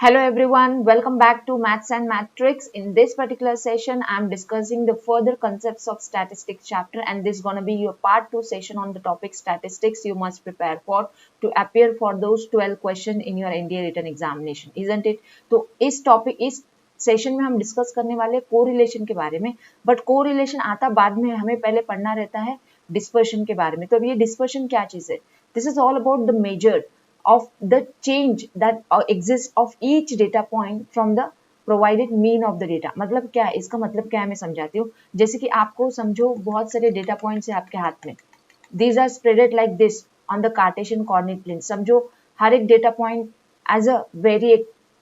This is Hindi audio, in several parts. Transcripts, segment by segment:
Hello everyone, welcome back to Maths and Matrix. In this particular session, I'm discussing the further concepts of statistics chapter, and this is going to be your part 2 session on the topic statistics you must prepare for to appear for those 12 questions in your NDA written examination, isn't it? तो इस सेशन में हम डिस्कस करने वाले कोरिलेशन के बारे में, बट कोरिलेशन आता बाद में, हमें पहले पढ़ना रहता है डिस्पर्शन के बारे में. तो अब ये डिस्पर्शन क्या चीज है? This is all about the measure of the change that exists of each data point from the provided mean of the data. मतलब क्या है, इसका मतलब क्या है मैं समझाती हूँ. जैसे कि आपको समझो बहुत सारे डेटा पॉइंट्स है आपके हाथ में. These are spreaded like this on the Cartesian coordinate plane. समझो हर एक data point as a very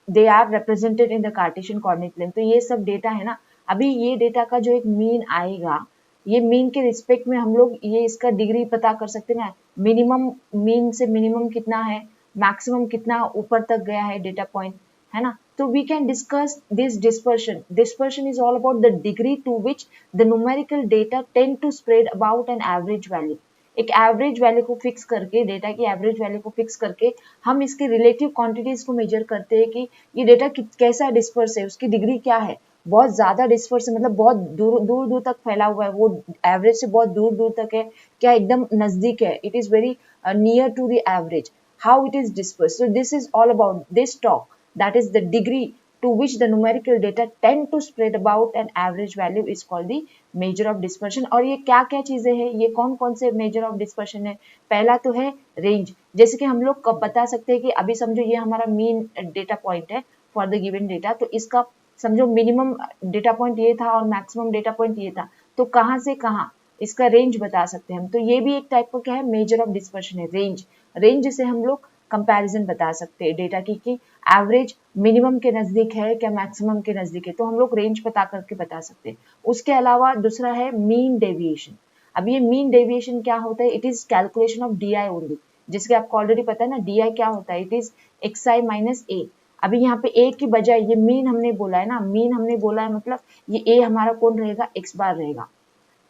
they are represented in the Cartesian coordinate plane. तो ये सब डेटा है ना. अभी ये डेटा का जो एक मीन आएगा, ये मीन के रिस्पेक्ट में हम लोग ये इसका डिग्री पता कर सकते हैं ना. मिनिमम मीन से मिनिमम कितना है, मैक्सिमम कितना ऊपर तक गया है डेटा पॉइंट, है ना. तो we can discuss this dispersion. Dispersion is all about the degree to which the numerical data tend to spread about an average value. एक एवरेज वैल्यू को फिक्स करके, डेटा की एवरेज वैल्यू को फिक्स करके हम इसके रिलेटिव क्वांटिटीज को मेजर करते हैं कि ये डेटा कैसा डिस्पर्स है, उसकी डिग्री क्या है. बहुत ज्यादा डिस्पर्स है मतलब बहुत दूर दूर दूर तक फैला हुआ है, वो एवरेज से बहुत दूर दूर तक है, क्या एकदम नजदीक है, it is very near to the average. How it is dispersed. So this is all about this talk, that is the degree to which the numerical data tend to spread about an average value is called the measure of dispersion. और ये क्या क्या चीजें हैं, ये कौन कौन से measure of dispersion है. पहला तो है range. जैसे कि हम लोग बता सकते हैं कि अभी समझो ये हमारा mean data point है for the given data. तो इसका समझो मिनिमम डेटा पॉइंट ये था और मैक्सिमम डेटा पॉइंट ये था, तो कहाँ से कहाँ इसका रेंज बता सकते हैं हम. तो ये भी एक टाइप का क्या है, मेजर ऑफ डिस्पर्शन है, रेंज. रेंज से हम लोग कंपैरिजन बता सकते हैं डेटा की कि एवरेज मिनिमम के नजदीक है क्या मैक्सिमम के नजदीक है, तो हम लोग रेंज पता करके बता सकते हैं. उसके अलावा दूसरा है मीन डेविएशन. अब ये मीन डेविएशन क्या होता है, it is calculation of D I only. जिसके आपको ऑलरेडी पता है ना, डी आई क्या होता है, it is x I minus a. अभी यहाँ पे ए की बजाय ये मीन हमने बोला है ना, मीन हमने बोला है मतलब ये ए हमारा कौन रहेगा, एक्स बार रहेगा.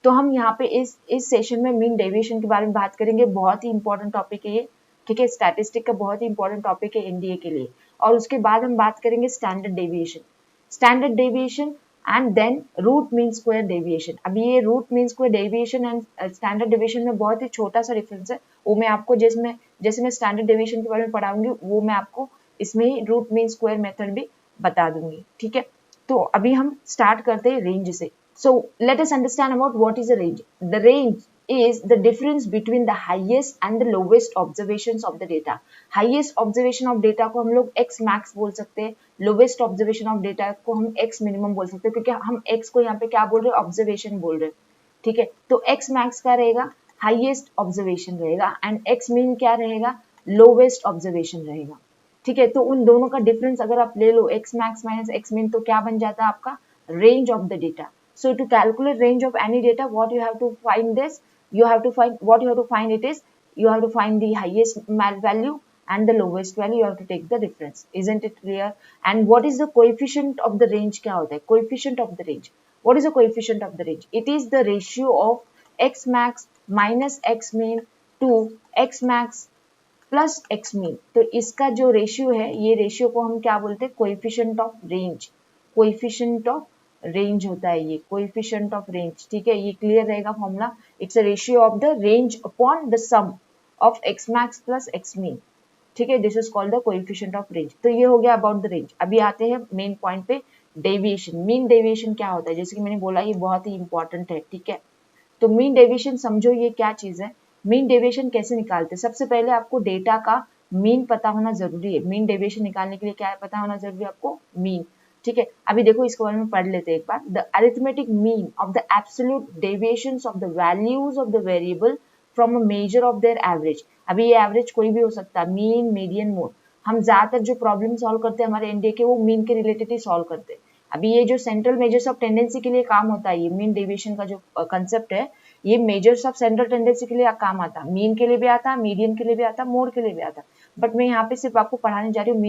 तो हम यहाँ पे इस सेशन में मीन डेविएशन के बारे में बात करेंगे. बहुत ही इंपॉर्टेंट टॉपिक है ये, ठीक है. स्टैटिस्टिक का बहुत ही इंपॉर्टेंट टॉपिक है एनडीए के लिए. और उसके बाद हम बात करेंगे standard deviation and then root mean square deviation. अभी ये root mean square deviation and standard deviation में बहुत ही छोटा सा डिफरेंस है. वो मैं आपको जैसे मैं स्टैंडर्ड डेविएशन के बारे में पढ़ाऊंगी, वो मैं आपको इसमें ही रूट मीन स्क्वायर मेथड भी बता दूंगी, ठीक है. तो अभी हम स्टार्ट करते हैं रेंज से. So let us understand about what is a range. The range is the difference between the highest and the lowest observations of the data. Highest observation of data को हम लोग x max बोल सकते हैं, lowest observation of data को हम x minimum बोल सकते हैं, क्योंकि हम x को यहाँ पे क्या बोल रहे हैं, observation बोल रहे हैं, ठीक है. तो x max क्या रहेगा, highest observation रहेगा, and x min क्या रहेगा, lowest observation रहेगा, ठीक है. तो उन दोनों का डिफरेंस अगर आप ले लो, x max minus x min, तो क्या बन जाता है आपका range of the data. So to calculate range of any data, what you have to find is you have to find the highest value and the lowest value. You have to take the difference. Isn't it clear? And what is the coefficient of the range? क्या होता है coefficient of the range? What is the coefficient of the range? It is the ratio of x max minus x min to x max plus x min. तो इसका जो रेशियो है, ये रेशियो को हम क्या बोलते हैं, coefficient of range. Coefficient of range होता है ये, कोएफिशिएंट ऑफ रेंज, ठीक है. ये क्लियर रहेगा formula. It's a ratio of the range upon the sum of x max plus x mean, ठीक है. This is called the coefficient of range. तो ये हो गया अबाउट द रेंज. अभी आते हैं मेन पॉइंट पे, डेविएशन. मीन डेविएशन क्या होता है, जैसे कि मैंने बोला ये बहुत ही इंपॉर्टेंट है, ठीक है. तो मीन डेविएशन समझो ये क्या चीज है. मीन डेविएशन कैसे निकालते हैं, सबसे पहले आपको डेटा का मीन पता होना जरूरी है. मीन डेविएशन निकालने के लिए क्या पता होना जरूरी है आपको, मीन, ठीक है. अभी देखो इसके बारे में पढ़ लेते हैं एक बार. The arithmetic mean of the absolute deviations of the values of the variable from a measure of their average. अभी ये एवरेज कोई भी हो सकता है, मीन, मीडियन, मोड. हम ज्यादातर जो प्रॉब्लम सॉल्व करते हैं हमारे एनडीए के, वो मीन के रिलेटेड ही सॉल्व करते हैं. अभी ये जो सेंट्रल मेजर्स ऑफ टेंडेंसी के लिए काम होता है, ये मीन डेविएशन का जो कंसेप्ट है, ये मेजर्स ऑफ सेंट्रल टेंडेंसी के लिए काम आता है. मीन के लिए भी आता, मीडियन के लिए भी आता, मोड के लिए भी आता. बट मैं यहाँ पे सिर्फ आपको पढ़ाने जा रही हूँ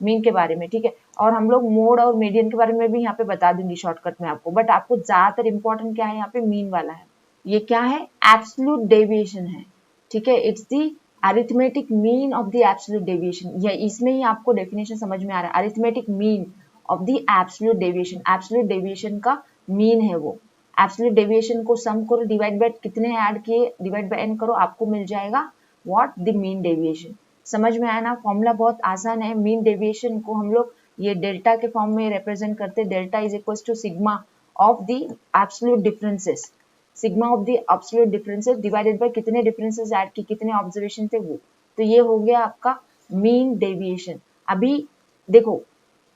मीन के बारे में, ठीक है. और हम लोग मोड और मीडियन के बारे में भी यहाँ पे बता दूंगी शॉर्टकट में आपको. बट आपको ज्यादातर इंपॉर्टेंट क्या है यहाँ पे, मीन वाला है. ये क्या है, एब्सोल्यूट डेविएशन है, ठीक है. It's the arithmetic mean of the absolute deviation, ये इसमें ही आपको डेफिनेशन समझ में आ रहा है। Arithmetic mean of the absolute deviation, absolute deviation का मीन है वो। एब्सोल्यूट डेविएशन को सम करो, डिवाइड बाय कितने ऐड किए, डिवाइड बाय n करो, आपको मिल जाएगा व्हाट, द मीन डेविएशन। समझ में आया ना? फॉर्मूला बहुत आसान है। मीन डेविएशन को हम लोग ये डेल्टा के फॉर्म में रिप्रेजेंट करते हैं। Delta is equal to sigma of the absolute differences, sigma of the absolute differences divided by कितने डिफरेंसेस ऐड की, कितने ऑब्जर्वेशन थे वो। तो ये हो गया आपका मीन डेविएशन। अभी देखो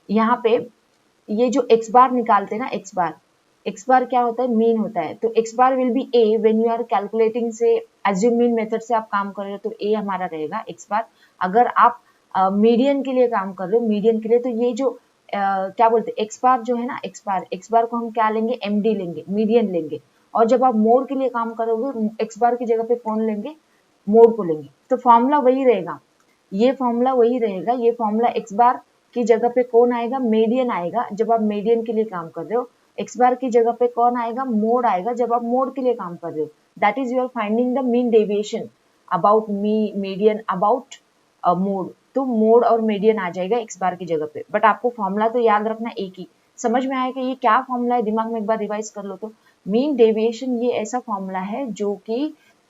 यहाँ पे ये जो x बार निकालते हैं ना, x बार क्या होता है, मीन होता है। तो x bar will be a when you are calculating से अज्यूम मीन मेथड से आप काम कर रहे हो तो a हमारा रहेगा x बार। अगर आप मीडियन के लिए काम कर रहे हो, मीडियन के लिए, तो ये जो क्या बोलते हैं x बार जो है ना, x बार को हम क्या लेंगे, md लेंगे, मीडियन लेंगे। और जब आप मोड के लिए काम करोगे x बार की जगह पे कौन लेंगे, मोड को लेंगे। तो फॉर्मूला वही रहेगा, ये फॉर्मूला वही रहेगा। ये फॉर्मूला x बार की जगह पे कौन आएगा, मीडियन आएगा जब आप मीडियन के लिए काम कर रहे हो। x बार की जगह पे कौन आएगा, मोड आएगा जब आप मोड के लिए काम कर रहे हो। That is you are finding the mean deviation about median about mode. तो मोड और मीडियन आ जाएगा x बार की जगह पे। बट आपको फॉर्मूला तो याद रखना एक ही। समझ में आएगा ये क्या फॉर्मूला है, दिमाग में एक बार रिवाइज कर लो। तो मीन डेविएशन ये ऐसा फॉर्मूला है जो कि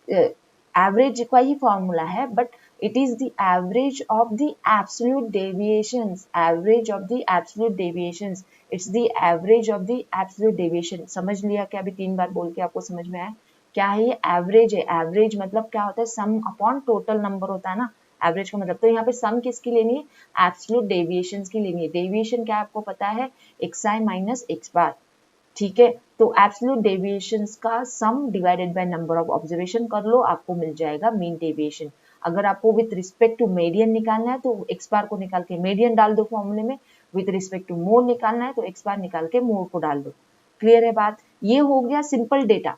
एवरेज का ही फॉर्मूला है, but it is the average of the absolute deviations, average of the absolute deviations, it's the average of the absolute deviation। समझ लिया क्या? अभी 3 बार बोल के आपको समझ में आया क्या है ये? एवरेज है। एवरेज मतलब क्या होता है, सम अपॉन टोटल नंबर होता है ना एवरेज का मतलब। तो यहाँ पे सम किसकी लेनी है, एब्सोल्यूट डेविएशंस की लेनी है। डेविएशन क्या आपको पता है, xi माइनस x बार, ठीक है। तो एब्सोल्यूट डेविएशंस का सम divided by number of observation कर लो, आपको मिल जाएगा मीन डेविएशन। अगर आपको विथ रिस्पेक्ट टू मीडियन निकालना है तो x बार को निकाल के मीडियन डाल दो फॉर्मूले में, विथ रिस्पेक्ट टू मोड निकालना है तो x बार निकाल के मोड को डाल दो। क्लियर है बात? ये हो गया सिंपल डेटा।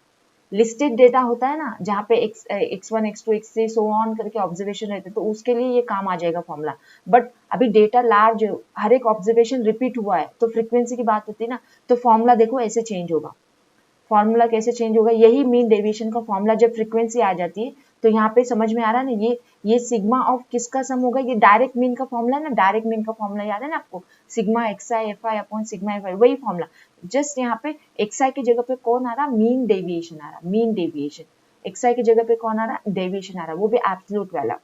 लिस्टेड डेटा होता है ना, जहाँ पे x1 x2 x3 so on करके ऑब्जर्वेशन रहते हैं, तो उसके लिए ये काम आ जाएगा फॉर्मूला। बट अभी डेटा लार्ज, हर एक ऑब्जर्वेशन रिपीट हुआ है तो फ्रीक्वेंसी की बात होती है ना, तो फॉर्मूला देखो ऐसे चेंज होगा। फॉर्मूला कैसे चेंज होगा, यही मीन डेविएशन का फॉर्मूला। जब फ्रीक्वेंसी आ जाती है तो यहाँ पे समझ में आ रहा है ना, ये सिग्मा ऑफ किसका सम होगा, ये डायरेक्ट मीन का फॉर्मूला है ना, डायरेक्ट मीन का फॉर्मूला याद है ना आपको, sigma XI F I upon sigma f आई, वही फॉर्मूला। जस्ट यहाँ पे एक्सआई की जगह पे कौन आ रहा, मीन डेविएशन आ रहा, मीन डेविएशन। एक्सआई की जगह पे कौन आ रहा, डेविएशन आ रहा, वो भी एब्सोल्यूट वाला।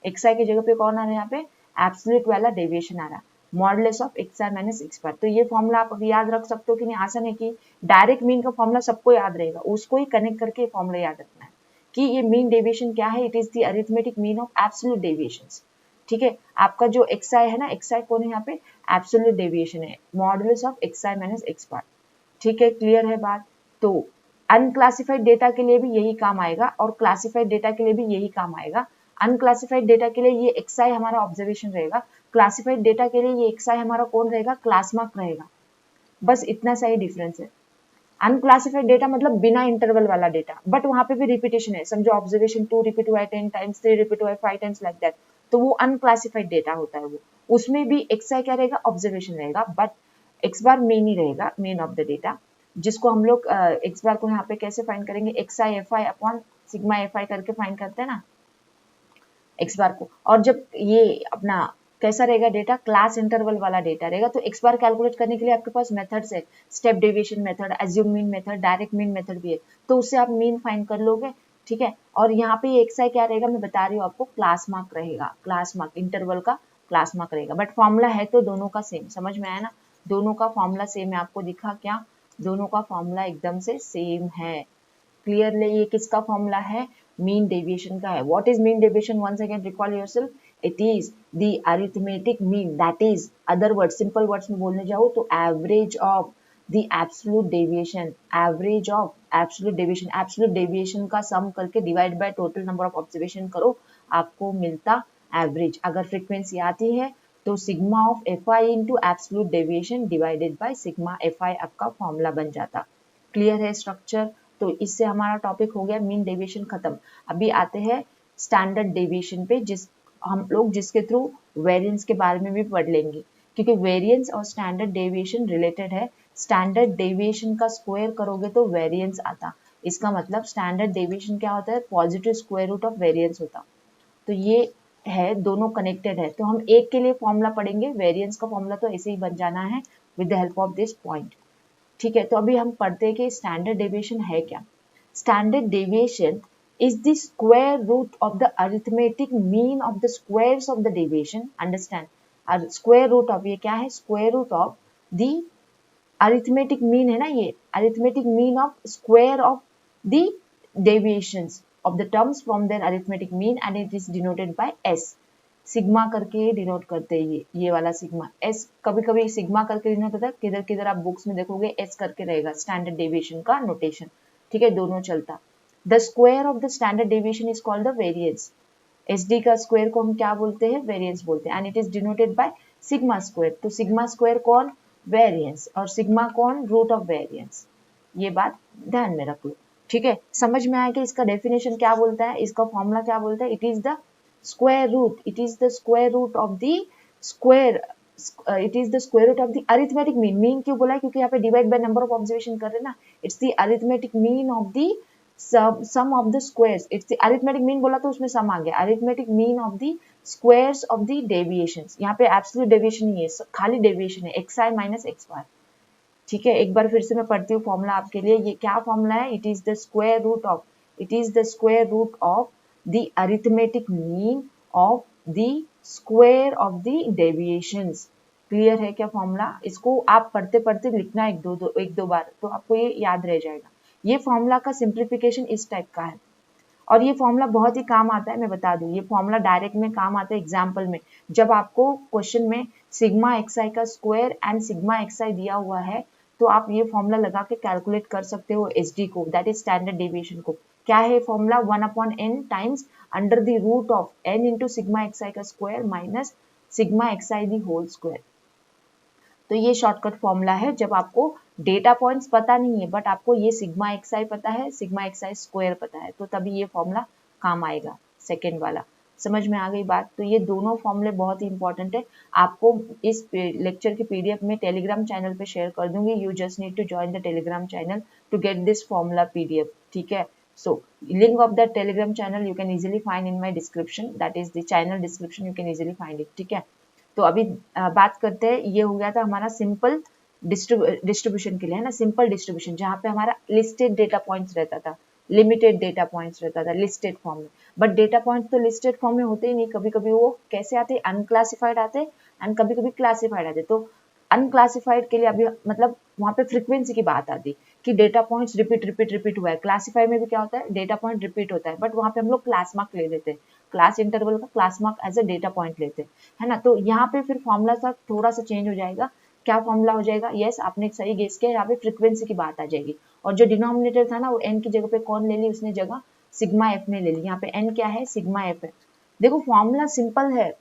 एक्सआई की जगह पे कौन आ रहा है यहाँ पे, एब्सोल्यूट वाला डेविएशन आ रहा, modulus of x i minus x bar. तो ये फॉर्मूला आप याद रख सकते हो कि नहीं, आसान है कि डायरेक्ट मीन का फॉर्मूला सबको याद रहेगा, उसको ही कनेक्ट करके फॉर्मूला याद रखना है कि ये मीन डेविएशन क्या है, it is the arithmetic mean of absolute deviations. ठीक है, आपका जो एक्सआई है ना, एक्सआई कौन है यहाँ पे, एब्सोल्यूट डेविएशन है, modulus of x i minus x bar. ठीक है, क्लियर है बात? तो अनक्लासिफाइड डेटा के लिए भी यही काम आएगा और क्लासिफाइड डेटा के लिए भी यही काम आएगा। अनक्लासिफाइड डेटा के लिए ये एक्सआई हमारा ऑब्जर्वेशन रहेगा, क्लासिफाइड डेटा के लिए ये एक्सआई हमारा कौन रहेगा, क्लास मार्क रहेगा। बस इतना सा ही डिफरेंस है। अनक्लासिफाइड डेटा मतलब बिना इंटरवल वाला डेटा, बट वहां पे भी रिपीटेशन है, समझो ऑब्जर्वेशन 2 रिपीट हुआ है 10 टाइम्स, 3 रिपीट हुआ है 5 टाइम्स, लाइक दैट। तो वो अनक्लासिफाइड डेटा होता है वो, उसमें भी एक्सआई क्या रहेगा, ऑब्जर्वेशन रहेगा, बट एक्स बार मेन ही रहेगा, मेन ऑफ द डेटा, जिसको हम लोग एक्स बार को यहाँ पे कैसे फाइंड करेंगे, x I F I upon sigma f आई करके फाइंड करते हैं ना एक्स बार को। और जब ये अपना कैसा रहेगा डेटा, क्लास इंटरवल वाला डेटा रहेगा, तो एक्स बार कैलकुलेट करने के लिए आपके पास मेथड्स है, step deviation method, assume mean method, direct mean method भी है, तो उससे आप मीन फाइंड कर लोगे। ठीक है, और यहाँ पे एक्स आई क्या रहेगा, मैं बता रही हूँ आपको, क्लास मार्क रहेगा, क्लास मार्क इंटरवल का क्लास मार्क रहेगा। बट फॉर्मूला है तो दोनों का सेम, समझ में आया ना, दोनों का फॉर्मूला सेम है। आपको दिखा क्या, दोनों का फॉर्मूला एकदम से सेम है। क्लियरली ये किसका फॉर्मूला है, मीन डेविएशन का है। What is mean deviation, once again recall yourself, it is the arithmetic mean, that is, other word simple words में बोलने जाओ तो average of the absolute deviation, average of absolute deviation, absolute deviation का सम करके divide by total number of observation करो, आपको मिलता एवरेज। अगर फ्रीक्वेंसी आती है तो sigma of f i into absolute deviation divided by sigma f i आपका फॉर्मूला बन जाता। क्लियर है स्ट्रक्चर? तो इससे हमारा टॉपिक हो गया मीन डेविएशन खत्म। अभी आते हैं स्टैंडर्ड डेविएशन पे, हम लोग जिसके थ्रू वेरिएंस के बारे में भी पढ़ लेंगे, क्योंकि वेरिएंस और स्टैंडर्ड डेविएशन रिलेटेड है। स्टैंडर्ड डेविएशन का स्क्वायर करोगे तो वेरिएंस आता, इसका मतलब स्टैंडर्ड डेविएशन क्या होता है, positive square root of variance होता। तो ये है, दोनों कनेक्टेड है। तो हम एक के लिए फॉर्मूला पढ़ेंगे, वेरिएंस का फॉर्मूला तो ऐसे ही बन जाना है with the help of this point. ठीक है, तो अभी हम पढ़ते हैं कि स्टैंडर्ड डेविएशन है क्या। Standard deviation is the square root of the arithmetic mean of the squares of the deviation. Understand, square root of, ये क्या है, square root of the arithmetic mean है ना, ये arithmetic mean of square of the deviations of the terms from their arithmetic mean and it is denoted by s. Sigma करके डिनोट करते हैं, ये वाला सिग्मा। एस कभी कभी सिग्मा करके डिनोट होता है, किधर किधर आप बुक्स में देखोगे एस करके रहेगा, स्टैंडर्ड डेविएशन का नोटेशन। ठीक है, दोनों चलता। The square of the standard deviation is called the variance. SD का स्क्वायर को हम क्या बोलते हैं, वेरिएंस बोलते हैं, and it is denoted by sigma square. तो सिग्मा स्क्वायर कौन, वेरिएंस, और सिग्मा कौन, रूट ऑफ वेरिएंस। ये बात ध्यान में रख लो। ठीक है, समझ में आया कि इसका डेफिनेशन क्या बोलता है, इसका फॉर्मूला क्या बोलता है, it is the square root, it is the square root of the square, it is the square root of the arithmetic mean. Mean क्यों बोला है, क्योंकि यहाँ पे divide by number of observation कर रहे हैं ना, it's the arithmetic mean of the sum of the squares, it's the arithmetic mean बोला तो उसमें सम आ गया, arithmetic mean of the squares of the deviations। यहाँ पे absolute deviation नहीं है, खाली deviation है, xi minus xy। ठीक है, एक बार फिर से मैं पढ़ती हूँ फॉर्मूला आपके लिए। ये क्या फॉर्मूला है, it is the square root of, it is the square root of the arithmetic mean of the square of the deviations. Clear है क्या फॉर्मूला, इसको आप पढ़ते पढ़ते लिखना एक दो बार, तो आपको ये याद रह जाएगा। ये फॉर्मूला का सिंप्लीफिकेशन इस टाइप का है, और ये फॉर्मूला बहुत ही काम आता है, मैं बता दूं, ये फॉर्मूला डायरेक्ट में काम आता है एग्जाम्पल में। जब आपको क्वेश्चन में सिग्मा एक्सआई का स्क्वायर एंड सिग्मा एक्सआई दिया हुआ है, तो आप ये फॉर्मूला लगा के कैलकुलेट कर सकते हो एसडी को, दैट इज स्टैंडर्ड डेविएशन को। क्या है formula, 1/n times under the root of n into sigma x i का square minus sigma x i the whole square. तो ये शॉर्टकट फॉर्मूला है जब आपको डेटा पॉइंट्स पता नहीं है, बट आपको ये सिग्मा एक्सआई पता है, सिग्मा एक्सआई स्क्वायर पता है, तो तभी ये फॉर्मूला काम आएगा, सेकेंड वाला। समझ में आ गई बात। तो ये दोनों फॉर्मूले बहुत ही इंपॉर्टेंट है, आपको इस लेक्चर की पीडीएफ में टेलीग्राम चैनल पे शेयर कर दूंगी। You just need to join the Telegram channel to get this formula PDF. ठीक है, so link of the Telegram channel you can easily find in my description, that is the channel description, you can easily find it. ठीक है, तो अभी बात करते हैं, ये हो गया था हमारा सिंपल डिस्ट्रीब्यूशन के लिए, है ना, सिंपल डिस्ट्रीब्यूशन जहाँ पे हमारा लिस्टेड डेटा पॉइंट्स रहता था, लिमिटेड डेटा पॉइंट्स रहता था लिस्टेड फॉर्म में। बट डेटा पॉइंट्स तो लिस्टेड फॉर्म में होते ही नहीं, कभी कभी वो कैसे आते, अनक्लासिफाइड आते एंड कभी कभी क्लासिफाइड आते। तो अनक्लासिफाइड के लिए अभी मतलब वहाँ पे फ्रीक्वेंसी की बात आती कि डेटा पॉइंट्स रिपीट हुआ है। क्लासिफाई में भी क्या होता है, डेटा पॉइंट रिपीट होता है, बट वहाँ पे हम लोग क्लास मार्क ले लेते हैं, क्लास इंटरवल का class mark as a data point लेते हैं, है ना। तो यहाँ पे फिर फॉर्मूला सा थोड़ा सा चेंज हो जाएगा। क्या फॉर्मूला हो जाएगा, यस आपने सही गेस किया, यहाँ पे फ्रीक्वेंसी की बात आ जाएगी, और जो डिनोमिनेटर था ना वो एन की जगह पे कौन ले ली, उसने जगह सिग्मा एफ ने ले ली। यहाँ पे एन क्या है, सिग्मा एफ है। देखो फॉर्मूला सिंपल है,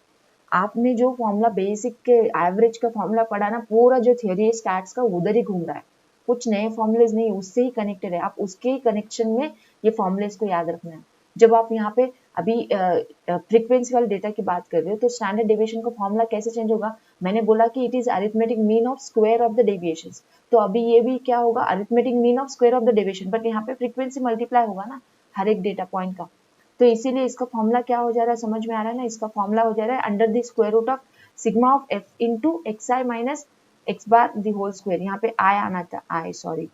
आपने जो फॉर्मूला बेसिक के एवरेज का फॉर्मूला पढ़ा ना, पूरा जो थियोरी है स्टैट्स का उधर ही घूम रहा है, कुछ नए फॉर्मूलेज नहीं, उससे ही कनेक्टेड है। आप उसके ही कनेक्शन में ये फॉर्मूलेज को याद रखना है। जब आप यहाँ पे अभी फ्रीक्वेंसी वाले डेटा की बात कर रहे हो, तो स्टैंडर्ड डेविएशन का फॉर्मूला कैसे चेंज होगा, मैंने बोला कि it is arithmetic mean of square of the deviations. तो अभी ये भी क्या होगा, arithmetic mean of square of the deviation, but यहाँ पे फ्रीक्वेंसी मल्टीप्लाई होगा ना हर एक डेटा पॉइंट का। तो इसीलिए इसका फॉर्मूला क्या हो जा रहा है, समझ में आ रहा है ना, इसका फॉर्मूला हो जा रहा है under the square root of sigma of f into x I minus x bar the whole square. यहाँ पे आई आना था, आई सॉरी,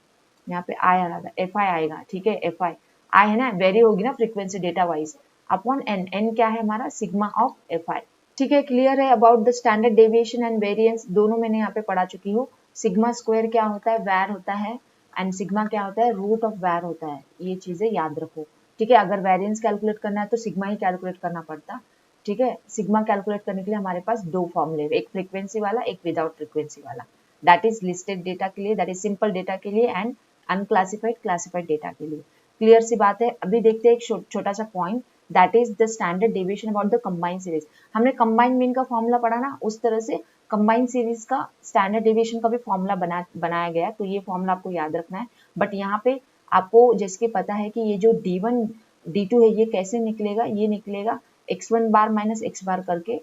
यहाँ पे आई आना था, एफ आई आएगा। ठीक है, एफ आई है ना, वेरी होगी ना frequency data wise, upon n, n क्या है हमारा, सिग्मा ऑफ एफ आई। ठीक है, क्लियर है about the standard deviation and variance, दोनों मैंने यहाँ पे पढ़ा चुकी हूँ। सिग्मा स्क्वायर क्या होता है, वैर होता है, एंड सिग्मा क्या होता है, रूट ऑफ वैर होता है। ये चीजें याद रखो। ठीक है, अगर वेरिएंस कैलकुलेट करना है तो सिग्मा ही कैलकुलेट करना पड़ता। ठीक है, सिग्मा कैलकुलेट करने के लिए हमारे पास दो फॉर्मूले, एक फ्रीक्वेंसी वाला, एक विदाउट फ्रीक्वेंसी वाला। दैट इज लिस्टेड डेटा के लिए, दैट इज सिंपल डेटा के लिए, एंड अनक्लासिफाइड क्लासिफाइड डेटा के लिए। क्लियर सी बात है। अभी देखते हैं एक छोटा सा point, that is the standard deviation about the combined series. हमने कंबाइंड मीन का फॉर्मूला पढ़ा ना, उस तरह से कंबाइंड सीरीज का स्टैंडर्ड डेविएशन का भी फॉर्मूला बनाया गया, तो ये फॉर्मूला आपको याद रखना है। बट यहाँ पे आपको जैसे कि पता है कि ये जो D1 D2 है, ये कैसे निकलेगा, ये निकलेगा x1 बार माइनस x बार करके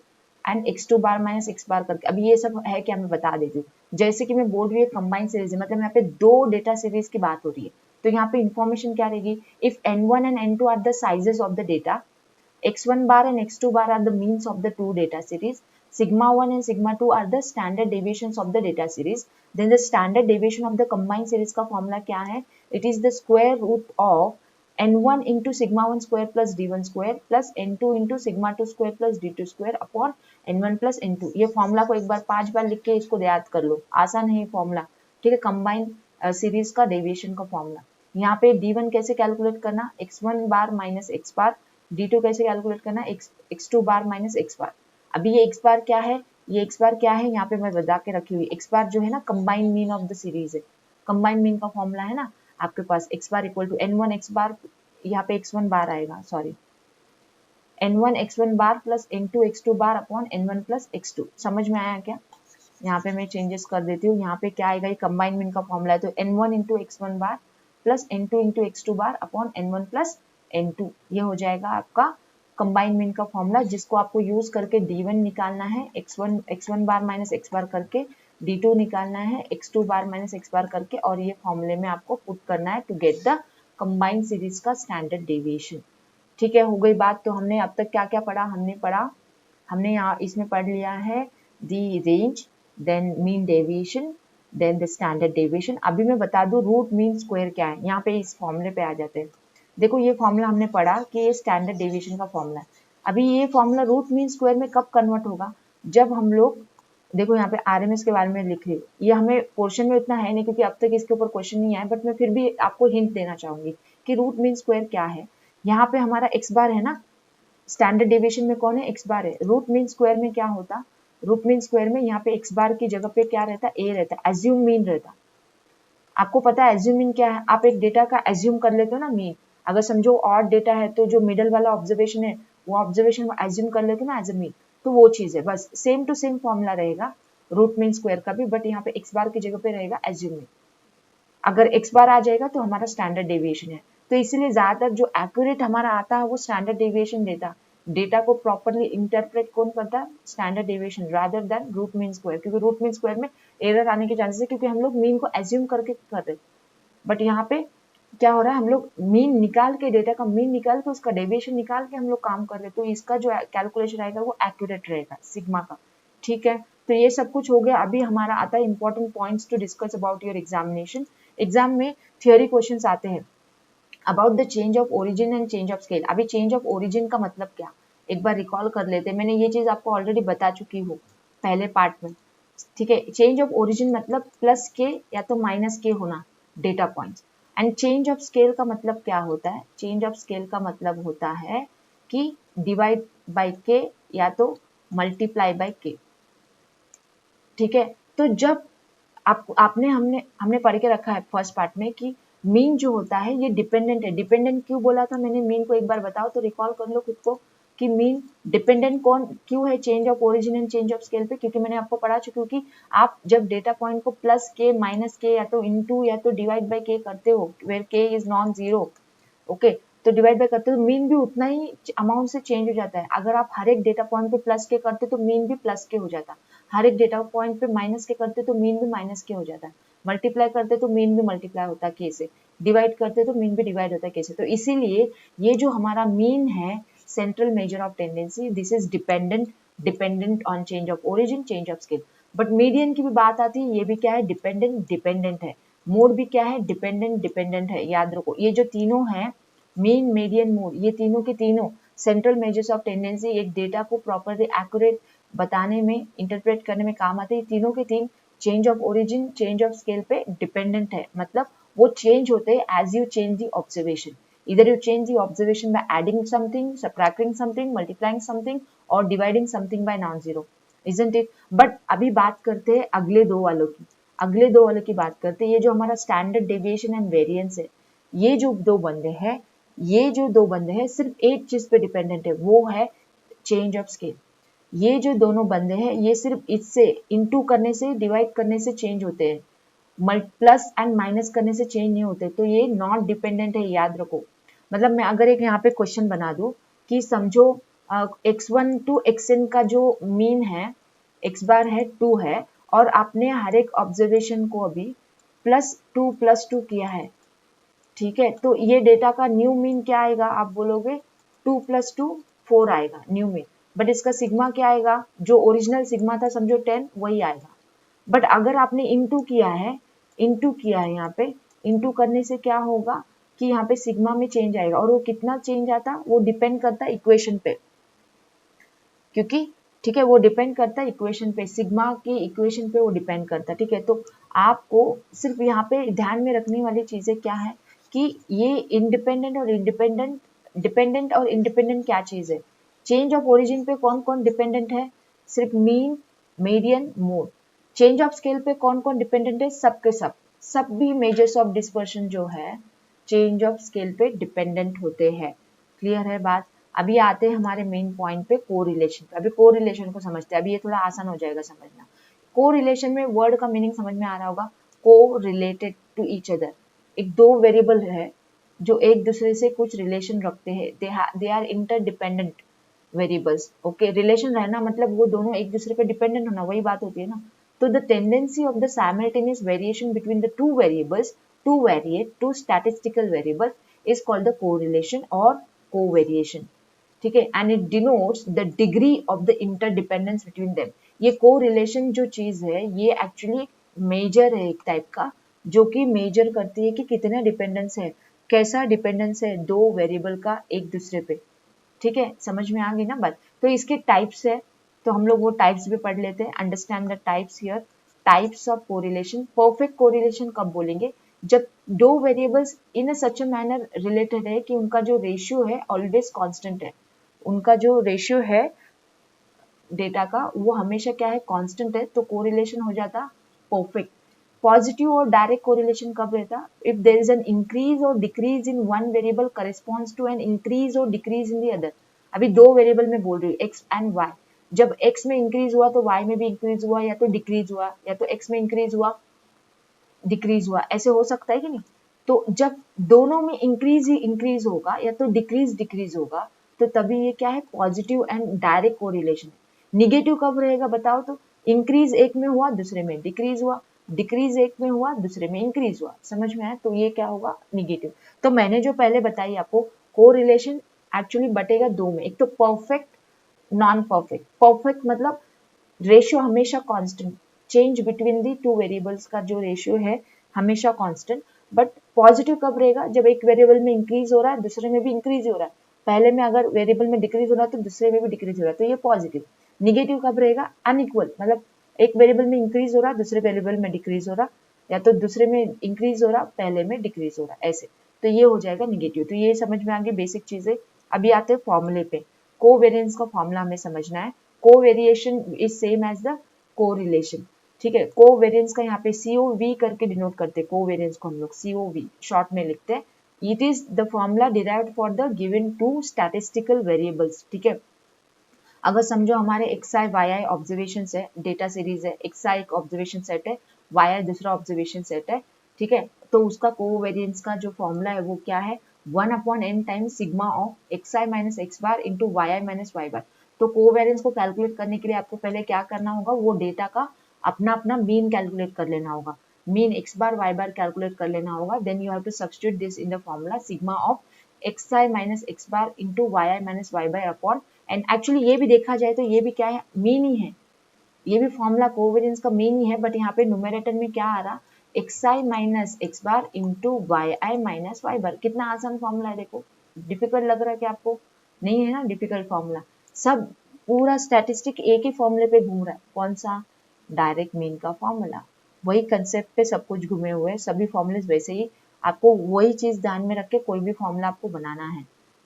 and x2 bar minus x बार करके। अभी ये सब है क्या, मैं बता देती हूँ। जैसे कि मैं बोल रही हूँ कंबाइंड सीरीज है, मतलब यहाँ पे दो डेटा सीरीज की बात हो रही है, तो यहाँ पे इंफॉर्मेशन क्या रहेगी, if n1 and n2 are the sizes of the data, x1 bar and x2 bar are the means of the two data series. Sigma 1 and sigma 2 are the standard deviations of the data series. Then the standard deviation of the combined series का formula क्या है? It is the square root of n1 into sigma 1 square plus d1 square plus n2 into sigma 2 square plus d2 square upon n1 plus n2. ये फॉर्मूला को एक बार 5 बार लिख के इसको याद कर लो, आसान है ये फॉर्मूला, ठीक है। कंबाइंड सीरीज का डेविएशन का फॉर्मूला। यहाँ पे d1 कैसे कैलकुलेट करना, x1 बार माइनस x बार, d2 कैसे कैलकुलेट करना, x2 बार माइनस x बार। अभी ये x बार क्या है, ये x बार क्या है, यहाँ पे मैं बता के रखी हुई। x बार जो है ना combined mean of the series है, कंबाइंड मीन का फॉर्मूला है ना आपके पास, x bar equal to n1 x bar, यहाँ पे x1 बार आएगा, sorry n1 x1 bar plus n2 x2 bar upon n1 plus x2। समझ में आया क्या? यहाँ पे मैं चेंजेस कर देती हूँ, यहाँ पे क्या आएगा, ये कंबाइंड मीन का फॉर्मूला है, तो n1 into x1 bar plus n2 into x2 bar upon n1 plus n2, ये हो जाएगा आपका कंबाइंड मीन का फॉर्मूला, जिसको आपको यूज करके d1 निकालना है, x1 बार माइनस x बार करके, d2 निकालना है x2 बार माइनस x बार करके, और ये फॉर्मूले में आपको पुट करना है to get the combined series का स्टैंडर्ड डेविएशन। ठीक है, हो गई बात। तो हमने अब तक क्या क्या पढ़ा, हमने यहाँ इसमें पढ़ लिया है the range, then mean deviation, then the standard deviation. अभी मैं बता दूं रूट मीन स्क्वायर क्या है, यहाँ पे इस फॉर्मूले पे आ जाते हैं। देखो ये फॉर्मूला हमने पढ़ा कि ये स्टैंडर्ड डेविएशन का फॉर्मूला है। अभी ये फॉर्मूला रूट मीन स्क्वायर में कब कन्वर्ट होगा, जब हम लोग, देखो यहाँ पे आरएमएस के बारे में लिख रही हूँ, ये हमें पोर्शन में उतना है नहीं क्योंकि अब तक इसके ऊपर क्वेश्चन नहीं आया, बट मैं फिर भी आपको हिंट देना चाहूंगी कि रूट मीन स्क्वायर क्या है। यहाँ पे हमारा एक्स बार है ना, स्टैंडर्ड डेविएशन में कौन है, एक्स बार है। रूट मीन स्क्वायर में क्या होता, रूट मीन स्क्वायर में यहाँ पे एक्स बार की जगह पे क्या रहता, ए रहता, एज्यूम मीन रहता। आपको पता है एज्यूम मीन क्या है, आप एक डेटा का एज्यूम कर लेते हो ना मीन, अगर समझो ऑड डेटा है तो जो मिडल वाला ऑब्जर्वेशन है वो ऑब्जर्वेशन एज्यूम कर लेते हो ना एज अ मीन, तो वो चीज है, बस सेम टू सेम फॉर्मूला रहेगा रूट मीन स्क्वायर का भी, बट यहाँ पे एक्स बार की जगह पे रहेगा एज्यूम मीन। अगर एक्स बार आ जाएगा तो हमारा स्टैंडर्ड डेविएशन है। तो इसीलिए ज्यादातर जो एक्यूरेट हमारा आता है वो स्टैंडर्ड डेविएशन देता, डेटा को प्रॉपरली इंटरप्रेट कौन करता है, standard deviation rather than root mean square, क्योंकि रूट मीन स्क्वायर में एरर आने के चांसेस है क्योंकि हम लोग मीन को एज्यूम करके कर रहे। बट यहाँ पे क्या हो रहा है, हम लोग मीन निकाल के, डेटा का मीन निकाल के उसका डेविएशन निकाल के हम लोग काम कर रहे हैं, तो इसका जो कैलकुलेशन आएगा वो एक्यूरेट रहेगा सिग्मा का। ठीक है, तो ये सब कुछ हो गया। अभी हमारा आता है important points to discuss about your examination. Exam में थियोरी क्वेश्चंस आते हैं about the change of origin and change of scale. अभी चेंज ऑफ ओरिजिन का मतलब क्या, एक बार रिकॉल कर लेते हैं, मैंने ये चीज आपको ऑलरेडी बता चुकी हूँ पहले पार्ट में। ठीक है, चेंज ऑफ ओरिजिन मतलब प्लस के या तो माइनस के होना data points, and change of scale का मतलब क्या होता है, चेंज ऑफ स्केल का मतलब होता है कि डिवाइड बाय के या तो मल्टीप्लाई बाय के। ठीक है, तो जब हमने पढ़ के रखा है फर्स्ट पार्ट में कि मीन जो होता है ये डिपेंडेंट है। डिपेंडेंट क्यों बोला था मैंने, मीन को एक बार बताओ तो रिकॉल कर लो खुद को कि मीन डिपेंडेंट कौन क्यों है change of origin and change of scale पे, क्योंकि मैंने आपको पढ़ा चुकी हूँ कि आप जब डेटा पॉइंट को प्लस के माइनस के या तो इनटू या तो डिवाइड बाय के करते हो वेयर के इज नॉन जीरो, ओके, तो डिवाइड बाय करते हो मीन भी उतना ही अमाउंट से चेंज हो जाता है। अगर आप हर एक डेटा पॉइंट पे प्लस के करते तो मीन भी प्लस के हो जाता, हर एक डेटा पॉइंट पे माइनस के करते तो मीन भी माइनस के हो जाता है, मल्टीप्लाई करते तो मीन भी मल्टीप्लाई होता है के से, डिवाइड करते तो मीन भी डिवाइड होता है के से। तो इसीलिए ये जो हमारा मीन है central measure of tendency, this is dependent on change of origin change of scale. But median की भी बात आती है, ये भी क्या है, डिपेंडेंट है। मोड भी क्या है, डिपेंडेंट है। याद रखो ये जो तीनों है मीन मीडियन मोड, ये तीनों के तीनों सेंट्रल मेजर्स ऑफ टेंडेंसी एक डेटा को प्रॉपरली एक्यूरेट बताने में, इंटरप्रेट करने में काम आते हैं। तीनों के तीन change of origin change of scale पे डिपेंडेंट है, मतलब वो चेंज होते हैं as you change the observation. इधर you change the observation by adding something, subtracting something, multiplying something और dividing something by non zero, isn't it. But अभी बात करते हैं अगले दो वालों की बात करते हैं। ये जो हमारा स्टैंडर्ड डेविएशन एंड वेरिएंस है, ये जो दो बंदे हैं सिर्फ एक चीज पे डिपेंडेंट है, वो है चेंज ऑफ स्केल। ये जो दोनों बंदे हैं ये सिर्फ इससे इनटू करने से, डिवाइड करने से चेंज होते हैं, प्लस एंड माइनस करने से चेंज नहीं होते, तो ये नॉट डिपेंडेंट है, याद रखो। मतलब मैं अगर एक यहाँ पे क्वेश्चन बना दूं कि समझो x1 टू xn का जो मीन है, x बार है 2 है, और आपने हर एक ऑब्जर्वेशन को अभी प्लस टू किया है, ठीक है, तो ये डेटा का न्यू मीन क्या आएगा, आप बोलोगे 2 + 2 4 आएगा न्यू में, बट इसका सिग्मा क्या आएगा, जो ओरिजिनल सिग्मा था समझो 10 वही आएगा। बट अगर आपने इंटू किया है यहाँ पे, इंटू करने से क्या होगा कि यहाँ पे सिग्मा में चेंज आएगा, और वो कितना चेंज आता वो डिपेंड करता है इक्वेशन पे, क्योंकि ठीक है वो डिपेंड करता है इक्वेशन पे, सिग्मा की इक्वेशन पे वो डिपेंड करता है। ठीक है, तो आपको सिर्फ यहाँ पे ध्यान में रखने वाली चीजें क्या है कि ये डिपेंडेंट और इंडिपेंडेंट क्या चीज है। चेंज ऑफ ओरिजिन पे कौन कौन डिपेंडेंट है, सिर्फ mean, median, mode. Change of scale पे कौन कौन डिपेंडेंट है, सब के सब भी मेजर्स ऑफ डिस्पर्शन जो है चेंज ऑफ स्केल पे डिपेंडेंट होते हैं। क्लियर है बात। अभी आते हैं हमारे मेन पॉइंट पे, कोरिलेशन पे। अभी कोरिलेशन को समझते हैं, अभी ये थोड़ा आसान हो जाएगा समझना। कोरिलेशन में वर्ड का मीनिंग समझ में आ रहा होगा, को रिलेटेड टू ईच अदर। एक दो वेरिएबल है जो एक दूसरे से कुछ रिलेशन रखते हैं, they are interdependent variables. Okay, relation रहना मतलब वो दोनों एक दूसरे पे डिपेंडेंट होना, वही बात होती है ना। तो the tendency of the simultaneous variation between the two variables two variate two statistical variable is called the correlation और कोवेरिएशन। ठीक है, and it denotes the degree of the interdependence between them. ये कोरिलेशन जो चीज है ये एक्चुअली मेजर है एक टाइप का, जो कि मेजर करती है कि कितना डिपेंडेंस है, कैसा डिपेंडेंस है दो वेरिएबल का एक दूसरे पे। ठीक है, समझ में आ गई ना बात। तो इसके टाइप्स है, तो हम लोग वो टाइप्स भी पढ़ लेते हैं। Understand the types here. Types of correlation. Perfect correlation कब बोलेंगे, जब दो variables in such a manner related है कि उनका जो रेशियो है ऑलवेज कांस्टेंट है, उनका जो रेशियो है डेटा का वो हमेशा क्या है, कांस्टेंट है, तो कोरिलेशन हो जाता परफेक्ट। पॉजिटिव और डायरेक्ट कोरिलेशन कब रहता, if there is an increase or decrease in one variable corresponds to an increase or decrease in the other. अभी दो वेरिएबल में बोल रही हूँ, एक्स एंड वाई। जब एक्स में इंक्रीज हुआ तो वाई में भी इंक्रीज हुआ, या तो डिक्रीज हुआ, या तो एक्स में इंक्रीज हुआ डिक्रीज हुआ, ऐसे हो सकता है कि नहीं। तो जब दोनों में इंक्रीज ही इंक्रीज होगा या तो डिक्रीज डिक्रीज होगा, तो तभी ये क्या है, positive and direct correlation. Negative कब रहेगा बताओ, तो इंक्रीज एक में हुआ दूसरे में डिक्रीज हुआ, डिक्रीज एक में हुआ दूसरे में इंक्रीज हुआ। समझ में आया, तो ये क्या होगा, निगेटिव। तो मैंने जो पहले बताई आपको, कोरिलेशन एक्चुअली बटेगा दो में, एक तो परफेक्ट, नॉन परफेक्ट। परफेक्ट मतलब रेशियो हमेशा constant, change between the two variables का जो रेशियो है हमेशा कांस्टेंट। बट पॉजिटिव कब रहेगा, जब एक वेरिएबल में इंक्रीज हो रहा है दूसरे में भी इंक्रीज हो रहा है, पहले में अगर वेरिएबल में डिक्रीज हो रहा है तो दूसरे में भी डिक्रीज हो रहा है, तो ये पॉजिटिव। निगेटिव कब रहेगा, अनइक्वल, मतलब एक वेरिएबल में इंक्रीज हो रहा है दूसरे वेरिएबल में डिक्रीज हो रहा, या तो दूसरे में इंक्रीज हो रहा पहले में डिक्रीज हो रहा, ऐसे, तो ये हो जाएगा निगेटिव। तो ये समझ में आ गई बेसिक चीजें। अभी आते हैं फॉर्मूले पे। कोवेरिएंस का फॉर्मूला हमें समझना है। Covariation is same as the correlation. ठीक है, कोवेरिएंस का यहाँ पे COV करके डिनोट करते हैं, कोवेरिएंस को हम लोग COV शॉर्ट में लिखते हैं। It is the formula derived for the given two statistical variables. ठीक है, अगर समझो हमारे xi yi ऑब्जर्वेशन है, डेटा सीरीज है, xi एक ऑब्जर्वेशन सेट है, yi दूसरा ऑब्जर्वेशन सेट है। ठीक है, तो उसका कोवेरिएंस का जो फॉर्मूला है वो क्या है, 1/n times sigma of xi minus x bar into yi minus y बार। तो कोवेरिएंस को कैलकुलेट करने के लिए आपको पहले क्या करना होगा, वो डेटा का अपना अपना मीन कैलकुलेट कर लेना होगा, mean x bar y bar calculate कर लेना होगा। Then you have to substitute this in the formula, sigma of xi minus x bar into yi minus y bar upon, and actually ये भी देखा जाए तो ये भी क्या है, मीन ही है, ये भी फॉर्मूला कोवेरिएंस का मीन ही है। बट यहाँ पे न्यूमरेटर में क्या आ रहा, xi minus x bar into yi minus y बार। कितना आसान फॉर्मूला है, देखो डिफिकल्ट लग रहा है कि आपको, नहीं है ना डिफिकल्ट फॉर्मूला। सब पूरा स्टैटिस्टिक एक ही फॉर्मूले पे घूम रहा है, कौन सा, डायरेक्ट मीन का फॉर्मूला। वही कंसेप्ट पे सब कुछ घूमे हुए, सभी फॉर्मूले वैसे ही, आपको वही चीज ध्यान में रख के कोई भी फॉर्मूला आपको बनाना है।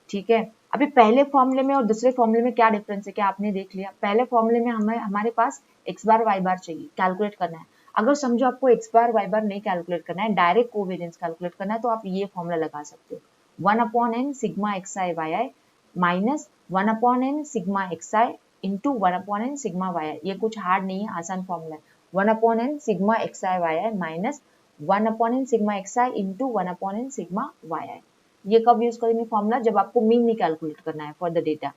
ठीक है, अभी पहले फॉर्मूले में और दूसरे फॉर्मूले में क्या डिफरेंस है, क्या आपने देख लिया। पहले फॉर्मूले में हमारे पास x बार y बार चाहिए, कैलकुलेट करना है। अगर समझो आपको x बार y बार नहीं कैलकुलेट करना है, डायरेक्ट कोवेरिएंस कैलकुलेट करना है, तो आप ये फॉर्मूला लगा सकते हो, 1/n sigma xi yi minus 1/n sigma xi into 1/n sigma yi। ये कुछ हार्ड नहीं है, आसान फॉर्मूला है। 1/n sigma xi yi minus 1/n sigma xi into 1/n sigma yi। ये कब यूज करेंगे फॉर्मूला, जब आपको मीन नहीं कैलकुलेट करना है फॉर द डेटा।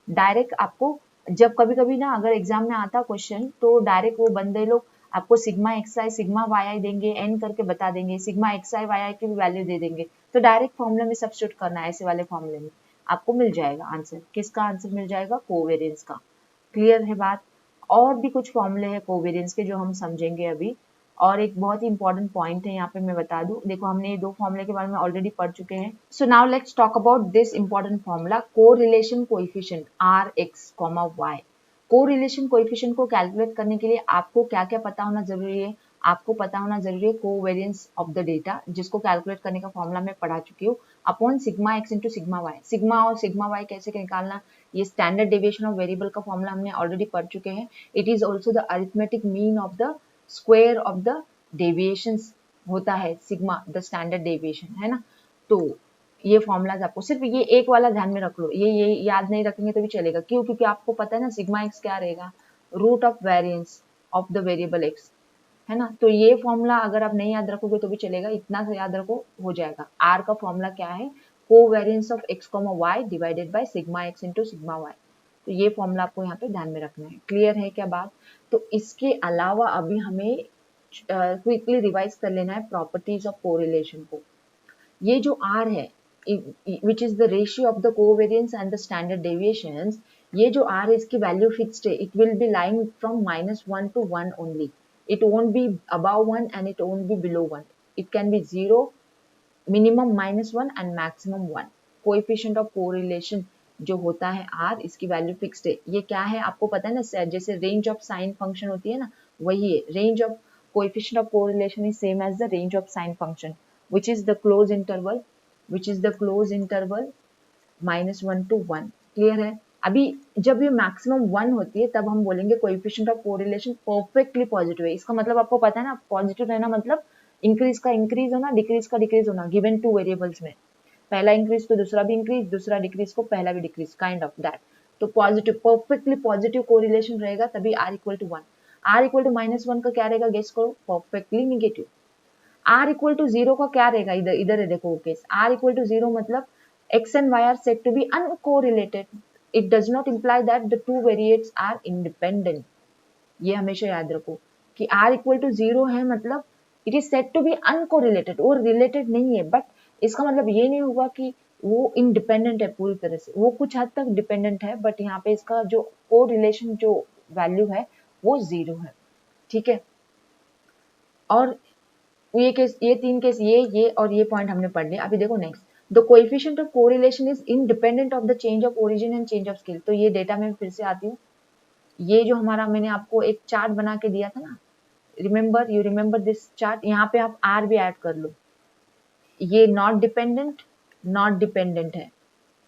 डायरेक्ट आपको, जब कभी कभी ना अगर एग्जाम में आता क्वेश्चन, तो डायरेक्ट वो बंदे लोग आपको सिग्मा xi सिग्मा yi देंगे, एन करके बता देंगे, सिग्मा xi yi की भी वैल्यू दे देंगे, तो डायरेक्ट फॉर्मूला में सब्स्टिट्यूट करना है ऐसे वाले फॉर्मूले में। आपको मिल जाएगा आंसर। किसका आंसर मिल जाएगा? कोवेरियंस का। क्लियर है बात? और भी कुछ फॉर्मूले हैं कोवेरियंस के जो हम समझेंगे अभी। और एक बहुत ही इंपॉर्टेंट पॉइंट है यहाँ पे मैं बता दूं, देखो हमने ये दो फॉर्मूले के बारे में ऑलरेडी पढ़ चुके हैं। So now let's talk about this important formula, correlation coefficient R X comma Y. Correlation coefficient को कैलकुलेट करने के लिए आपको क्या क्या पता होना जरूरी है? आपको पता होना जरूरी है कोवेरियंस ऑफ द डेटा, जिसको कैलकुलेट करने का फॉर्मूला मैं पढ़ा चुकी हूँ, upon sigma X into sigma Y. Sigma और सिग्मा वाई कैसे निकालना, ये स्टैंडर्ड डेविएशन ऑफ वेरिएबल का फॉर्मूला हमने ऑलरेडी पढ़ चुके हैं। It is also the arithmetic mean of the square of the deviations होता है सिग्मा, द स्टैंडर्ड डेविएशन, है ना। तो ये फॉर्मूलाज आपको सिर्फ ये एक वाला ध्यान में रख लो, ये याद नहीं रखेंगे तो भी चलेगा। क्यों? क्योंकि आपको पता है ना सिग्मा एक्स क्या रहेगा, root of variance of the variable X, है ना। तो ये फॉर्मूला अगर आप नहीं याद रखोगे तो भी चलेगा, इतना से याद रखो हो जाएगा। आर का फॉर्मूला क्या है? Covariance of X comma Y divided by sigma X into sigma Y. तो ये फॉर्मूला आपको यहाँ पे ध्यान में रखना है। क्लियर है क्या बात? तो इसके अलावा अभी हमें क्विकली रिवाइज कर लेना है प्रॉपर्टीज ऑफ कोरिलेशन को। ये जो आर है which is the ratio of the covariance and the standard deviations, ये जो आर है इसकी वैल्यू फिक्स्ड है। It will be lying from -1 to 1 only. It won't be above 1 and it won't be below 1. It can be 0, minimum -1 and maximum 1. Coefficient of correlation जो होता है R, इसकी वैल्यू फिक्स्ड है। ये क्या है आपको पता है ना, जैसे रेंज ऑफ साइन फंक्शन होती है ना, वही है। Range of coefficient of correlation is same as the range of sine function which is the close interval -1 to 1। Clear है? अभी जब ये मैक्सिमम 1 होती है तब हम बोलेंगे coefficient of correlation perfectly positive है। इसका मतलब आपको पता है ना, पॉजिटिव रहना मतलब इंक्रीज का इंक्रीज होना, डिक्रीज का डिक्रीज होना, गिवन टू वेरिएबल्स में। पहला इंक्रीज तो दूसरा भी इंक्रीज, दूसरा डिक्रीज को पहला भी डिक्रीज, काइंड ऑफ दैट। तो पॉजिटिव, परफेक्टली पॉजिटिव कोरिलेशन रहेगा तभी R equal to 1। R equal to -1 का क्या रहेगा? गेस करो। Perfectly negative. R equal to 0 का क्या रहेगा? इधर है देखो केस। R इक्वल टू 0 मतलब x and y are said to be uncorrelated. It does not imply that the two variates are independent. ये हमेशा याद रखो कि R इक्वल टू 0 है मतलब it is said to be uncorrelated, वो रिलेटेड नहीं है। बट इसका मतलब ये नहीं होगा कि वो इंडिपेंडेंट है पूरी तरह से, वो कुछ हद तक डिपेंडेंट है, बट यहाँ पे इसका जो कोरिलेशन जो वैल्यू है वो 0 है। ठीक है, और ये केस, ये तीन केस, ये और ये पॉइंट हमने पढ़ लिया। अभी देखो next, the coefficient of correlation is independent of the change of origin and change of scale. तो ये डेटा में फिर से आती हूँ, ये जो हमारा मैंने आपको एक चार्ट बना के दिया था ना, remember, you remember this chart, यहाँ पे आप आर भी ऐड कर लो। ये नॉट डिपेंडेंट है,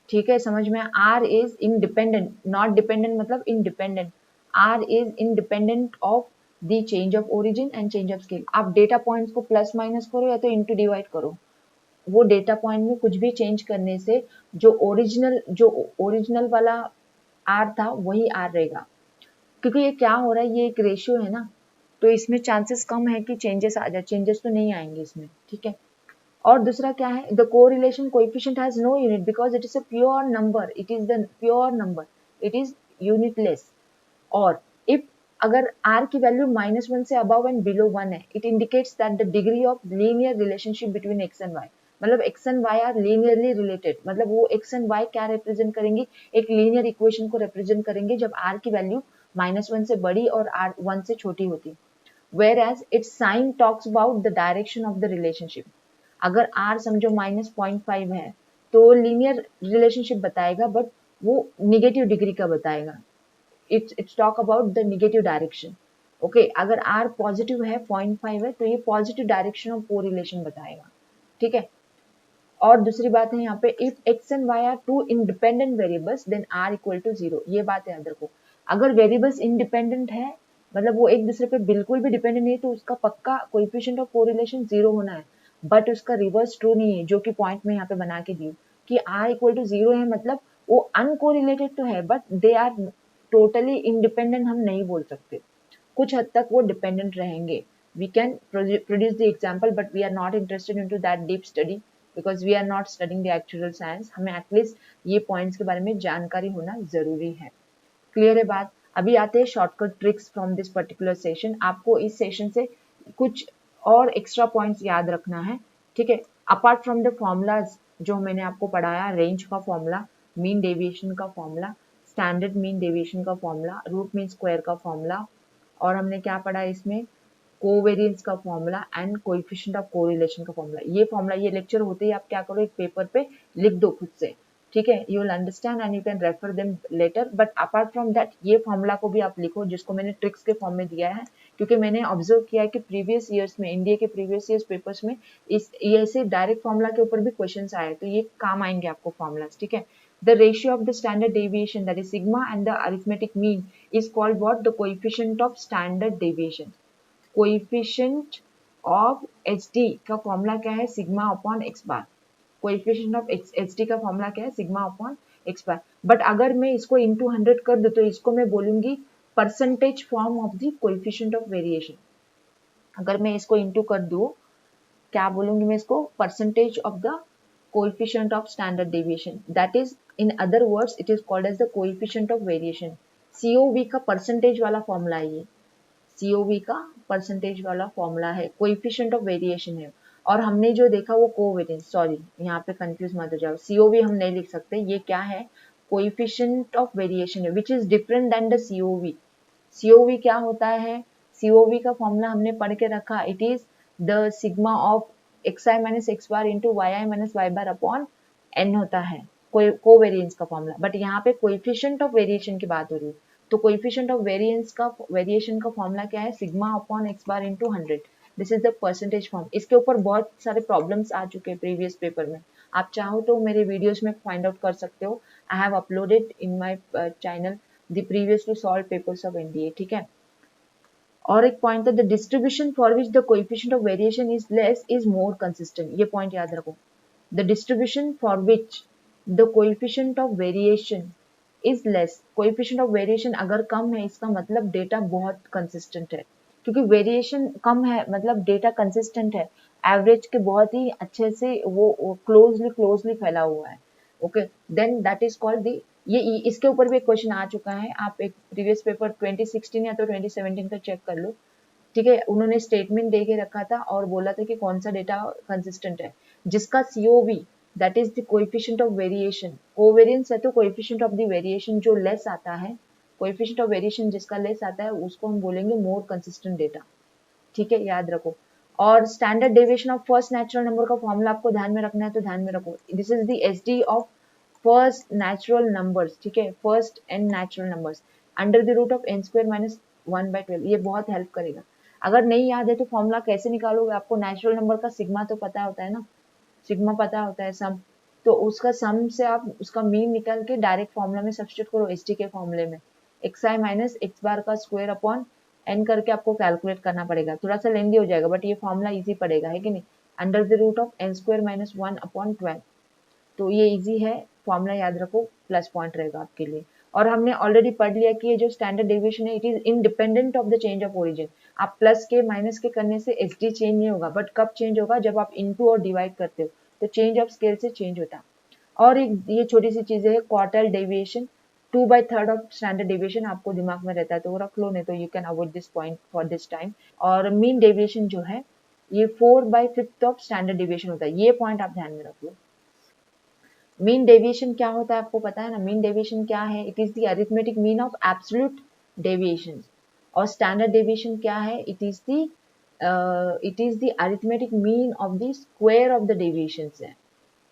ठीक है, समझ में? R is independent, not dependent मतलब independent. R is independent of the change of origin and change of scale. आप डेटा पॉइंट्स को प्लस माइनस करो या तो इंटू डिवाइड करो, वो डेटा पॉइंट में कुछ भी चेंज करने से जो ओरिजिनल वाला आर था वही आर रहेगा। क्योंकि ये क्या हो रहा है, ये एक रेशियो है ना, तो इसमें चांसेस कम है कि चेंजेस आ जाए, चेंजेस तो नहीं आएंगे इसमें। ठीक है, और दूसरा क्या है, the correlation coefficient has no unit because it is a pure number, it is the pure number, it is unitless. और इफ अगर r की वैल्यू -1 से अबव एंड बिलो 1 है, it indicates that the degree of linear relationship between x and y, मतलब x and y are linearly related, मतलब वो x एंड y क्या रिप्रेजेंट करेंगे, एक लीनियर इक्वेशन को रिप्रेजेंट करेंगे जब r की वैल्यू -1 से बड़ी और r 1 से छोटी होती। whereas its sign talks about the direction of the relationship। अगर r समझो -0.5 है तो लीनियर रिलेशनशिप बताएगा, बट वो निगेटिव डिग्री का बताएगा। It's talk about the negative direction। Okay, अगर r पॉजिटिव है 0.5 है तो ये पॉजिटिव डायरेक्शन ऑफ कोरिलेशन बताएगा। ठीक है, और दूसरी बात है यहाँ पे, if x and y are two independent variables then r equal to 0। ये बात याद रखो, अगर वेरिएबल्स इंडिपेंडेंट है मतलब वो एक दूसरे पे बिल्कुल भी डिपेंडेंट नहीं है तो उसका पक्का कोएफिशिएंट ऑफ कोरिलेशन 0 होना है। बट उसका रिवर्स ट्रू नहीं है, जो कि पॉइंट में यहाँ पे बना के दी कि r इक्वल टू 0 है मतलब वो अनकोरिलेटेड तो है but they are totally independent हम नहीं बोल सकते, कुछ हद तक वो डिपेंडेंट रहेंगे। We can produce the example but we are not interested into that deep study because we are not studying the actual science. हमें एटलीस्ट ये पॉइंट्स के बारे में जानकारी होना जरूरी है। क्लियर है बात? अभी आते हैं shortcut tricks from this particular session. आपको इस सेशन से कुछ और एक्स्ट्रा पॉइंट्स याद रखना है। ठीक है, अपार्ट फ्रॉम द फॉर्मूलाज जो मैंने आपको पढ़ाया, रेंज का फॉर्मूला, मीन डेविएशन का फॉर्मूला, स्टैंडर्ड मीन डेविएशन का फॉर्मूला, रूट मीन स्क्वायर का फॉर्मूला, और हमने क्या पढ़ा है इसमें, कोवेरियंस का formula and coefficient of correlation का फॉर्मूला। ये फॉर्मूला, ये लेक्चर होते ही आप क्या करो, एक पेपर पे लिख दो खुद से, ठीक है, you will understand and you can refer them later. But apart from that ये फॉर्मूला को भी आप लिखो, जिसको मैंने ट्रिक्स के फॉर्म में दिया है, क्योंकि मैंने ऑब्जर्व किया है कि प्रीवियस ईयर्स में, इंडिया के प्रीवियस ईयर्स पेपर्स में इस ये ऐसे डायरेक्ट फॉर्मूला के ऊपर भी क्वेश्चन आए, तो ये काम आएंगे आपको फॉर्मूलाज, ठीक है। The ratio of the standard deviation, that is sigma, and the arithmetic mean is called what? The coefficient of standard deviation. Coefficient of H D का फॉर्मूला क्या है, sigma upon x bar. Coefficient of H D का फॉर्मूला क्या है, sigma upon x bar. But अगर मैं इसको इंटू 100 कर दूं तो इसको मैं बोलूंगी percentage form of the coefficient of variation. अगर मैं इसको इंटू कर दूं, क्या बोलूंगी मैं इसको, percentage of the coefficient of standard deviation, that is in other words it is called as the coefficient of variation. COV का परसेंटेज वाला फॉर्मूला है ये, सीओवी का परसेंटेज वाला फॉर्मूला है, कोएफिशिएंट ऑफ वेरिएशन है। और हमने जो देखा वो कोवेरिएंस, सॉरी यहाँ पे कंफ्यूज मत हो जाओ, सीओवी हम नहीं लिख सकते, ये क्या है, कोएफिशिएंट ऑफ वेरिएशन है, which is different than the COV. COV क्या होता है, सीओवी का फॉर्मूला हमने पढ़ के रखा, it is the sigma of X I minus x bar into Y I minus Y bar upon N होता है, कोवेरिएंस का फॉर्मूला। बट यहाँ पे कोएफिशिएंट ऑफ वेरिएशन की बात हो रही है, तो कोएफिशिएंट ऑफ वेरिएशन का फॉर्मूला क्या है, sigma upon x bar into 100, this is the percentage form. इसके ऊपर बहुत सारे प्रॉब्लम्स आ चुके हैं प्रीवियस पेपर में, आप चाहो तो मेरे वीडियोस में फाइंड आउट कर सकते हो, I have uploaded in my channel the previously solve papers of NDA, ठीक है। और एक पॉइंट है, the distribution for which the coefficient of variation is less is more consistent, ये पॉइंट याद रखो। The distribution for which the coefficient of variation is less, coefficient of variation अगर कम है इसका मतलब डेटा बहुत कंसिस्टेंट है, क्योंकि वेरिएशन कम है मतलब डेटा कंसिस्टेंट है, एवरेज के बहुत ही अच्छे से वो क्लोजली फैला हुआ है, okay, then that is called the, ये इसके ऊपर भी एक क्वेश्चन आ चुका है, आप एक प्रीवियस पेपर 2016 या तो 2017 का चेक कर लो, ठीक है, उन्होंने स्टेटमेंट दे के रखा था और बोला था कि कौन सा डेटा कंसिस्टेंट है, जिसका CoV that is the coefficient of variation, covariance है तो कोएफिशिएंट ऑफ द वेरिएशन जो लेस आता है, कोएफिशिएंट ऑफ वेरिएशन जिसका लेस आता है उसको हम बोलेंगे मोर कंसिस्टेंट डेटा, ठीक है, याद रखो। और standard deviation of first natural number का फॉर्मूला आपको ध्यान में रखना है तो ध्यान में रखो, this is the SD of first natural numbers, ठीक है, first and natural numbers under the root of N square minus 1/12, ये बहुत हेल्प करेगा। अगर नहीं याद है तो फॉर्मूला कैसे निकालोगे, आपको नेचुरल नंबर का सिग्मा तो पता होता है ना, सिग्मा पता होता है, सम, तो उसका सम से आप उसका मीन निकाल के डायरेक्ट फॉर्मूला में सब्स्टिट्यूट करो, एसटी के फॉर्मूले में एक्स आई माइनस एक्स बार का स्क्वायर अपॉन एन करके आपको कैलकुलेट करना पड़ेगा, थोड़ा सा लेंदी हो जाएगा बट ये फॉर्मूला इजी पड़ेगा, है कि नहीं, under the root of N square minus 1/12, तो ये इजी है, फॉर्मूला याद रखो, प्लस पॉइंट रहेगा आपके लिए। और हमने ऑलरेडी पढ़ लिया कि ये जो स्टैंडर्ड डेविएशन है it is independent of the change of origin, आप प्लस के माइनस के करने से एसडी चेंज नहीं होगा, बट कब चेंज होगा, जब आप इनटू और डिवाइड करते हो तो चेंज ऑफ स्केल से चेंज होता है। और एक ये छोटी सी चीजें है, quartile deviation 2/3 of standard deviation आपको दिमाग में रहता है तो वो रख लो, नहीं तो you can avoid this point for this time. और मीन डेविएशन जो है ये 4/5 ऑफ स्टैंडर्ड डेविएशन होता है, ये पॉइंट आप ध्यान में रख लो। मीन डेविएशन क्या होता है आपको पता है ना, मीन डेविएशन क्या है, it is the arithmetic mean of absolute deviation. और स्टैंडर्ड डेविएशन क्या है, it is the arithmetic mean of the square of the deviations है,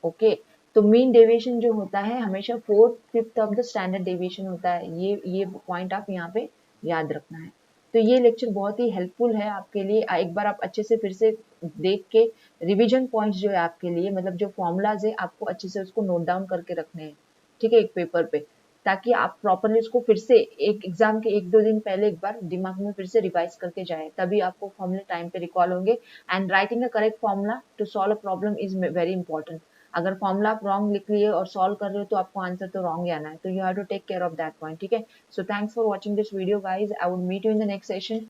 ओके। तो मीन डेविएशन जो होता है हमेशा 4/5 ऑफ द स्टैंडर्ड डेविएशन होता है, ये पॉइंट आप यहाँ पे याद रखना है। तो ये लेक्चर बहुत ही हेल्पफुल है आपके लिए, एक बार आप अच्छे से फिर से देख के रिवीजन पॉइंट्स जो है आपके लिए, मतलब जो फॉर्मूलाज है आपको अच्छे से उसको नोट डाउन करके रखने हैं, ठीक है, एक पेपर पे, ताकि आप प्रॉपरली उसको फिर से एक एग्जाम के 1-2 दिन पहले एक बार दिमाग में फिर से रिवाइज करके जाए, तभी आपको फॉर्मूले टाइम पे रिकॉल होंगे। And writing a correct formula to solve a problem is very important. अगर फॉर्मूला आप रॉन्ग लिख लिए और सॉल्व कर रहे हो तो आपको आंसर तो रॉन्ग ही आना है, तो you have to take care of that point, ठीक है। So thanks for watching this video guys, I would meet you in the next session.